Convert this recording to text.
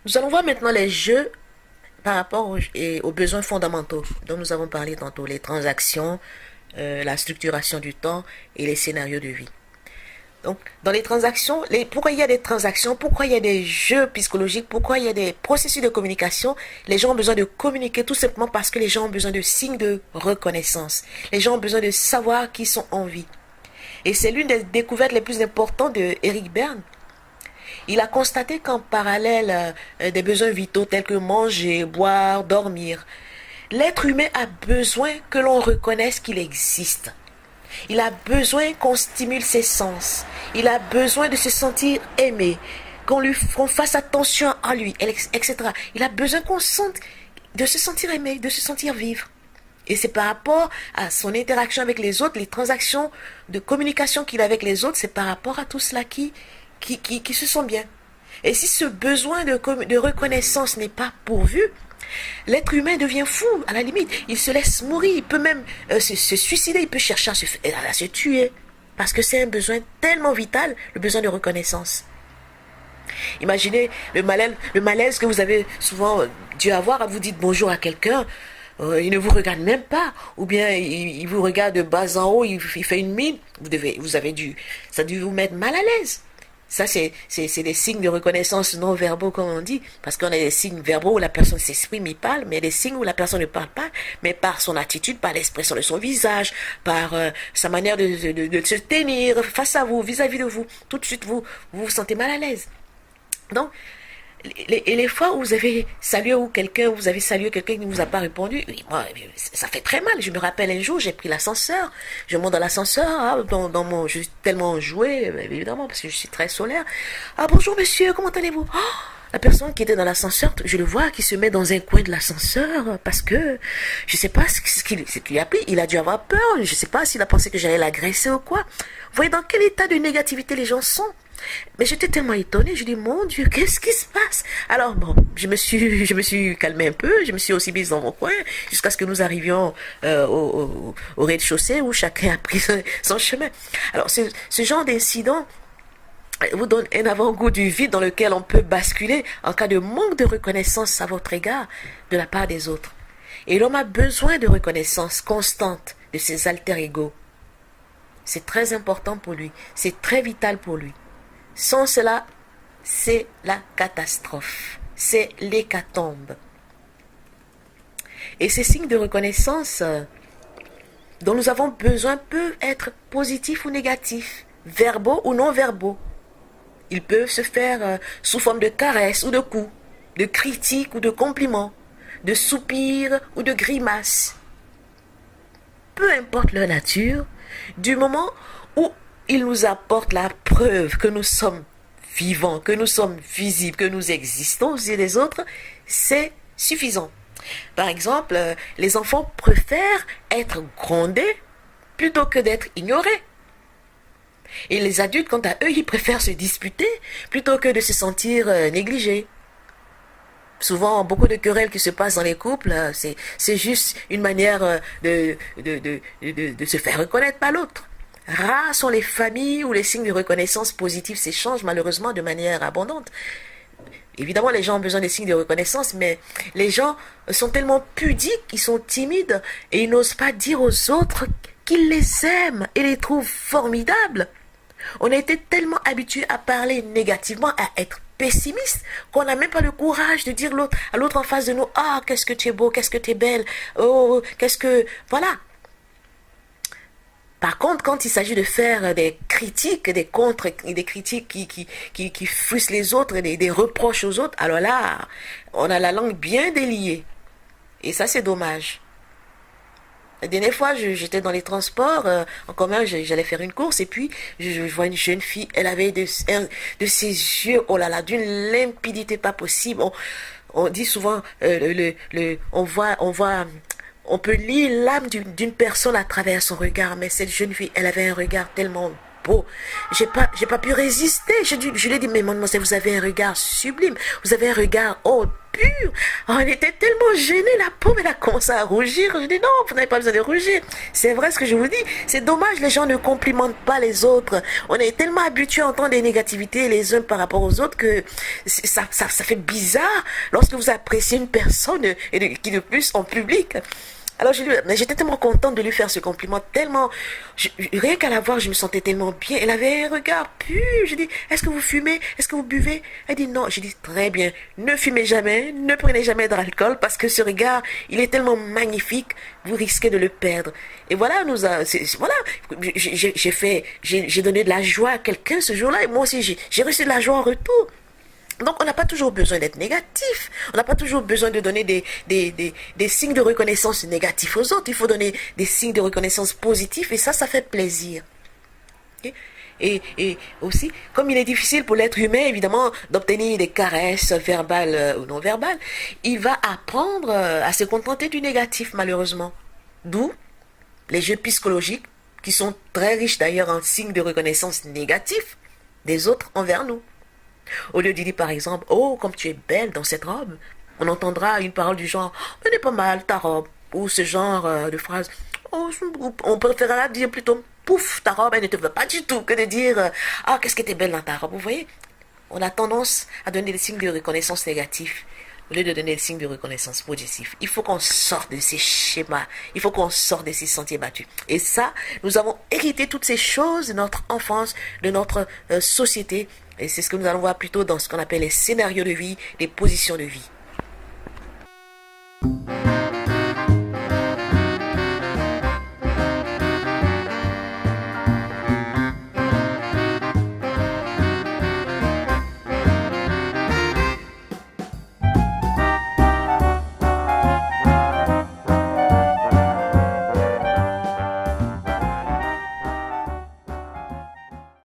Nous allons voir maintenant les jeux par rapport aux besoins fondamentaux dont nous avons parlé tantôt, les transactions, la structuration du temps et les scénarios de vie. Donc, dans les transactions, pourquoi il y a des transactions, pourquoi il y a des jeux psychologiques, pourquoi il y a des processus de communication, les gens ont besoin de communiquer tout simplement parce que les gens ont besoin de signes de reconnaissance. Les gens ont besoin de savoir qu'ils sont en vie. Et c'est l'une des découvertes les plus importantes de Eric Berne. Il a constaté qu'en parallèle des besoins vitaux tels que manger, boire, dormir, l'être humain a besoin que l'on reconnaisse qu'il existe. Il a besoin qu'on stimule ses sens. Il a besoin de se sentir aimé, qu'on fasse attention à lui, etc. Il a besoin de se sentir aimé, de se sentir vivre. Et c'est par rapport à son interaction avec les autres, les transactions de communication qu'il a avec les autres, c'est par rapport à tout cela qui se sent bien. Et si ce besoin de reconnaissance n'est pas pourvu, l'être humain devient fou, à la limite. Il se laisse mourir, il peut même se suicider, il peut chercher à se tuer. Parce que c'est un besoin tellement vital, le besoin de reconnaissance. Imaginez le malaise que vous avez souvent dû avoir, vous dites bonjour à quelqu'un, il ne vous regarde même pas, ou bien il vous regarde de bas en haut, il fait une mine, ça a dû vous mettre mal à l'aise. Ça, c'est des signes de reconnaissance non verbaux, comme on dit, parce qu'on a des signes verbaux où la personne s'exprime, il parle, mais il y a des signes où la personne ne parle pas, mais par son attitude, par l'expression de son visage, par sa manière de se tenir face à vous, vis-à-vis de vous, tout de suite, vous sentez mal à l'aise. Donc, les fois où vous avez salué quelqu'un qui ne vous a pas répondu, moi, ça fait très mal. Je me rappelle un jour, j'ai pris l'ascenseur, je monte dans l'ascenseur, je suis tellement enjoué, évidemment, parce que je suis très solaire. Ah, bonjour monsieur, comment allez-vous? Oh, la personne qui était dans l'ascenseur, je le vois qui se met dans un coin de l'ascenseur parce que je sais pas ce qu'il a pris. Il a dû avoir peur. Je sais pas s'il a pensé que j'allais l'agresser ou quoi. Vous voyez dans quel état de négativité les gens sont. Mais j'étais tellement étonnée, je dis mon Dieu, qu'est-ce qui se passe? Alors bon, je me suis calmée un peu, je me suis aussi mise dans mon coin jusqu'à ce que nous arrivions au rez-de-chaussée où chacun a pris son chemin. Alors ce genre d'incident vous donne un avant-goût du vide dans lequel on peut basculer en cas de manque de reconnaissance à votre égard de la part des autres. Et l'homme a besoin de reconnaissance constante de ses alter-ego. C'est très important pour lui, c'est très vital pour lui. Sans cela, c'est la catastrophe, c'est l'hécatombe. Et ces signes de reconnaissance dont nous avons besoin peuvent être positifs ou négatifs, verbaux ou non verbaux. Ils peuvent se faire sous forme de caresses ou de coups, de critiques ou de compliments, de soupirs ou de grimaces. Peu importe leur nature, du moment où ils nous apportent la preuve que nous sommes vivants, que nous sommes visibles, que nous existons aux yeux des autres, c'est suffisant. Par exemple, les enfants préfèrent être grondés plutôt que d'être ignorés. Et les adultes, quant à eux, ils préfèrent se disputer plutôt que de se sentir négligés. Souvent, beaucoup de querelles qui se passent dans les couples, c'est juste une manière de se faire reconnaître par l'autre. Rares sont les familles où les signes de reconnaissance positive s'échangent malheureusement de manière abondante. Évidemment, les gens ont besoin des signes de reconnaissance, mais les gens sont tellement pudiques, ils sont timides et ils n'osent pas dire aux autres qu'ils les aiment et les trouvent formidables. On a été tellement habitué à parler négativement, à être pessimiste, qu'on n'a même pas le courage de dire à l'autre en face de nous, ah, qu'est-ce que tu es beau, qu'est-ce que tu es belle, oh, qu'est-ce que... Voilà. Par contre, quand il s'agit de faire des critiques, des contre, des critiques qui frustrent les autres, des reproches aux autres, alors là, on a la langue bien déliée. Et ça, c'est dommage. La dernière fois, j'étais dans les transports en commun, j'allais faire une course et puis je vois une jeune fille, elle avait de ses yeux, oh là là, d'une limpidité pas possible. On dit souvent, on peut lire l'âme d'une personne à travers son regard, mais cette jeune fille, elle avait un regard tellement peau. J'ai pas pu résister. Je lui ai dit, mais mademoiselle, vous avez un regard sublime. Vous avez un regard, pur. Oh, elle était tellement gênée, la pauvre, elle a commencé à rougir. Je dis, non, vous n'avez pas besoin de rougir. C'est vrai ce que je vous dis. C'est dommage, les gens ne complimentent pas les autres. On est tellement habitués à entendre des négativités les uns par rapport aux autres que ça fait bizarre lorsque vous appréciez une personne qui de plus en public. Alors j'étais tellement contente de lui faire ce compliment, tellement, rien qu'à la voir, je me sentais tellement bien. Elle avait un regard pur. Je dis, est-ce que vous fumez? Est-ce que vous buvez? Elle dit non. Je dis, très bien, ne fumez jamais, ne prenez jamais de l'alcool, parce que ce regard, il est tellement magnifique, vous risquez de le perdre. Et voilà, voilà, j'ai donné de la joie à quelqu'un ce jour-là, et moi aussi, j'ai reçu de la joie en retour. Donc, on n'a pas toujours besoin d'être négatif. On n'a pas toujours besoin de donner des signes de reconnaissance négatifs aux autres. Il faut donner des signes de reconnaissance positifs et ça fait plaisir. Okay? Et aussi, comme il est difficile pour l'être humain, évidemment, d'obtenir des caresses verbales ou non verbales, il va apprendre à se contenter du négatif, malheureusement. D'où les jeux psychologiques, qui sont très riches d'ailleurs en signes de reconnaissance négatifs des autres envers nous. Au lieu de dire par exemple, oh, comme tu es belle dans cette robe, on entendra une parole du genre, elle est pas mal ta robe, ou ce genre de phrase. Oh, on préférera dire plutôt, pouf, ta robe, elle ne te veut pas du tout, que de dire, ah, qu'est-ce que t'es belle dans ta robe, vous voyez. On a tendance à donner des signes de reconnaissance négatifs au lieu de donner des signes de reconnaissance positifs. Il faut qu'on sorte de ces schémas, il faut qu'on sorte de ces sentiers battus. Et ça, nous avons hérité toutes ces choses de notre enfance, de notre société. Et c'est ce que nous allons voir plutôt dans ce qu'on appelle les scénarios de vie, les positions de vie.